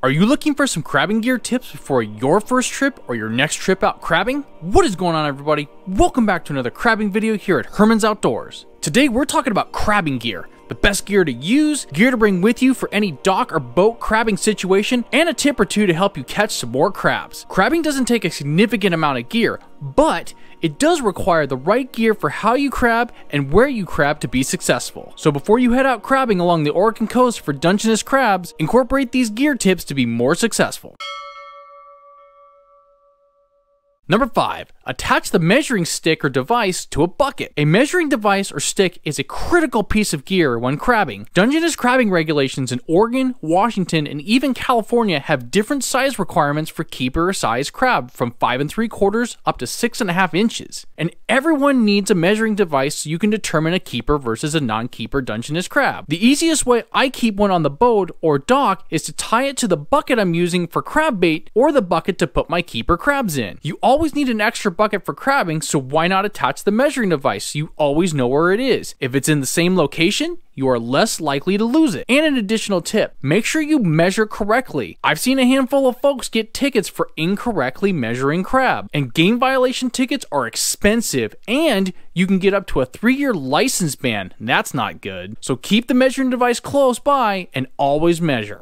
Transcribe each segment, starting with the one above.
Are you looking for some crabbing gear tips before your first trip or your next trip out crabbing? What is going on, everybody? Welcome back to another crabbing video here at Herman's Outdoors. Today we're talking about crabbing gear, the best gear to use, gear to bring with you for any dock or boat crabbing situation, and a tip or two to help you catch some more crabs. Crabbing doesn't take a significant amount of gear, but it does require the right gear for how you crab and where you crab to be successful. So before you head out crabbing along the Oregon coast for Dungeness crabs, incorporate these gear tips to be more successful. Number 5. Attach the measuring stick or device to a bucket. A measuring device or stick is a critical piece of gear when crabbing. Dungeness crabbing regulations in Oregon, Washington, and even California have different size requirements for keeper size crab from 5 3/4 up to 6.5 inches. And everyone needs a measuring device so you can determine a keeper versus a non-keeper Dungeness crab. The easiest way I keep one on the boat or dock is to tie it to the bucket I'm using for crab bait or the bucket to put my keeper crabs in. You always need an extra bucket for crabbing, so why not attach the measuring device so you always know where it is? If it's in the same location, you are less likely to lose it. And an additional tip, make sure you measure correctly. I've seen a handful of folks get tickets for incorrectly measuring crab, and game violation tickets are expensive, and you can get up to a 3-year license ban. That's not good. So keep the measuring device close by and always measure.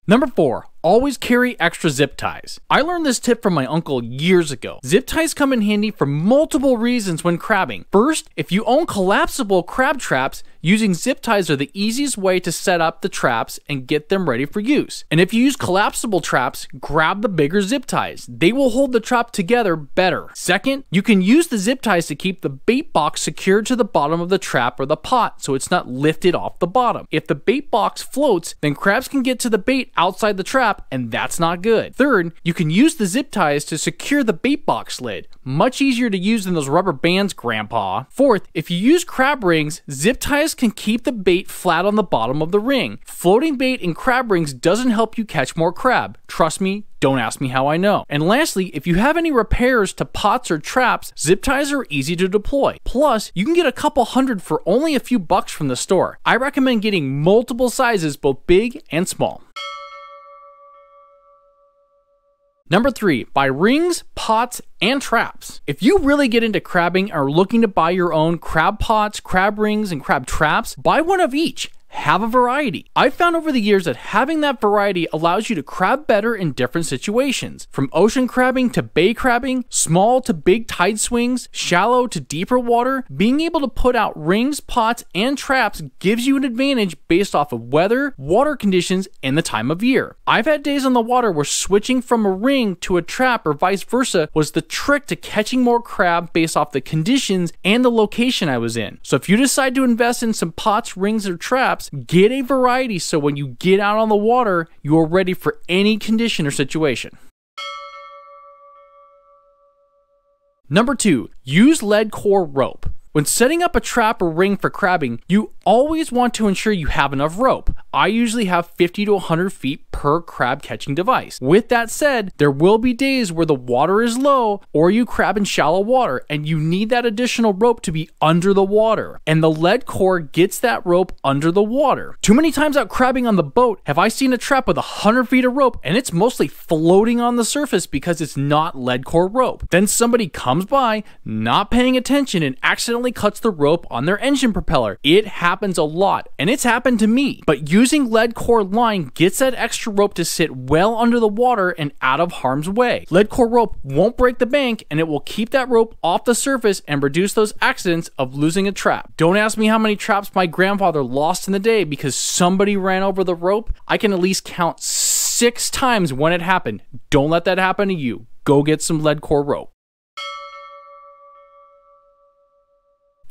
Number 4. Always carry extra zip ties. I learned this tip from my uncle years ago. Zip ties come in handy for multiple reasons when crabbing. First, if you own collapsible crab traps, using zip ties are the easiest way to set up the traps and get them ready for use. And if you use collapsible traps, grab the bigger zip ties. They will hold the trap together better. Second, you can use the zip ties to keep the bait box secured to the bottom of the trap or the pot so it's not lifted off the bottom. If the bait box floats, then crabs can get to the bait outside the trap, and that's not good. Third, you can use the zip ties to secure the bait box lid. Much easier to use than those rubber bands, Grandpa. Fourth, if you use crab rings, zip ties can keep the bait flat on the bottom of the ring. Floating bait in crab rings doesn't help you catch more crab. Trust me, don't ask me how I know. And lastly, if you have any repairs to pots or traps, zip ties are easy to deploy. Plus, you can get a couple hundred for only a few bucks from the store. I recommend getting multiple sizes, both big and small. Number 3, buy rings, pots, and traps. If you really get into crabbing and are looking to buy your own crab pots, crab rings, and crab traps, buy one of each. Have a variety. I've found over the years that having that variety allows you to crab better in different situations. From ocean crabbing to bay crabbing, small to big tide swings, shallow to deeper water, being able to put out rings, pots, and traps gives you an advantage based off of weather, water conditions, and the time of year. I've had days on the water where switching from a ring to a trap or vice versa was the trick to catching more crab based off the conditions and the location I was in. So if you decide to invest in some pots, rings, or traps, get a variety so when you get out on the water, you are ready for any condition or situation. Number 2, use lead core rope. When setting up a trap or ring for crabbing, you always want to ensure you have enough rope. I usually have 50 to 100 feet per crab catching device. With that said, there will be days where the water is low or you crab in shallow water and you need that additional rope to be under the water. And the lead core gets that rope under the water. Too many times out crabbing on the boat have I seen a trap with 100 feet of rope and it's mostly floating on the surface because it's not lead core rope. Then somebody comes by, not paying attention, and accidentally cuts the rope on their engine propeller. It happens a lot, and it's happened to me. But using lead core line gets that extra rope to sit well under the water and out of harm's way. Lead core rope won't break the bank, and it will keep that rope off the surface and reduce those accidents of losing a trap. Don't ask me how many traps my grandfather lost in the day because somebody ran over the rope. I can at least count 6 times when it happened. Don't let that happen to you. Go get some lead core rope.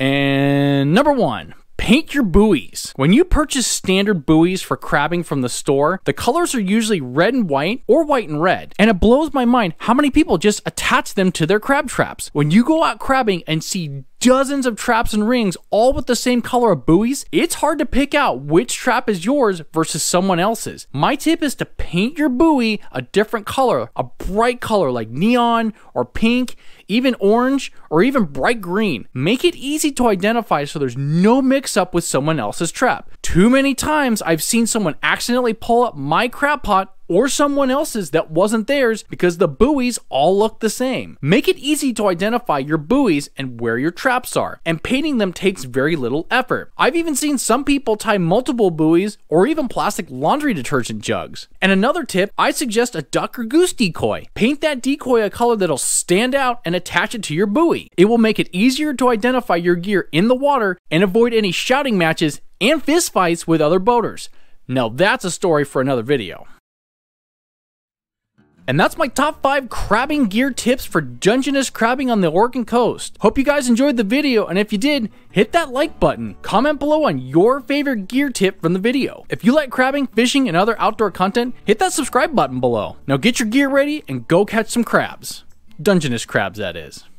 And number 1, paint your buoys. When you purchase standard buoys for crabbing from the store, the colors are usually red and white or white and red. And it blows my mind how many people just attach them to their crab traps. When you go out crabbing and see dozens of traps and rings, all with the same color of buoys, it's hard to pick out which trap is yours versus someone else's. My tip is to paint your buoy a different color, a bright color like neon or pink, even orange, or even bright green. Make it easy to identify so there's no mix up with someone else's trap. Too many times I've seen someone accidentally pull up my crab pot or someone else's that wasn't theirs because the buoys all look the same. Make it easy to identify your buoys and where your traps are, and painting them takes very little effort. I've even seen some people tie multiple buoys or even plastic laundry detergent jugs. And another tip, I suggest a duck or goose decoy. Paint that decoy a color that'll stand out and attach it to your buoy. It will make it easier to identify your gear in the water and avoid any shouting matches and fist fights with other boaters. Now that's a story for another video. And that's my top 5 crabbing gear tips for Dungeness crabbing on the Oregon coast. Hope you guys enjoyed the video, and if you did, hit that like button. Comment below on your favorite gear tip from the video. If you like crabbing, fishing, and other outdoor content, hit that subscribe button below. Now get your gear ready and go catch some crabs. Dungeness crabs, that is.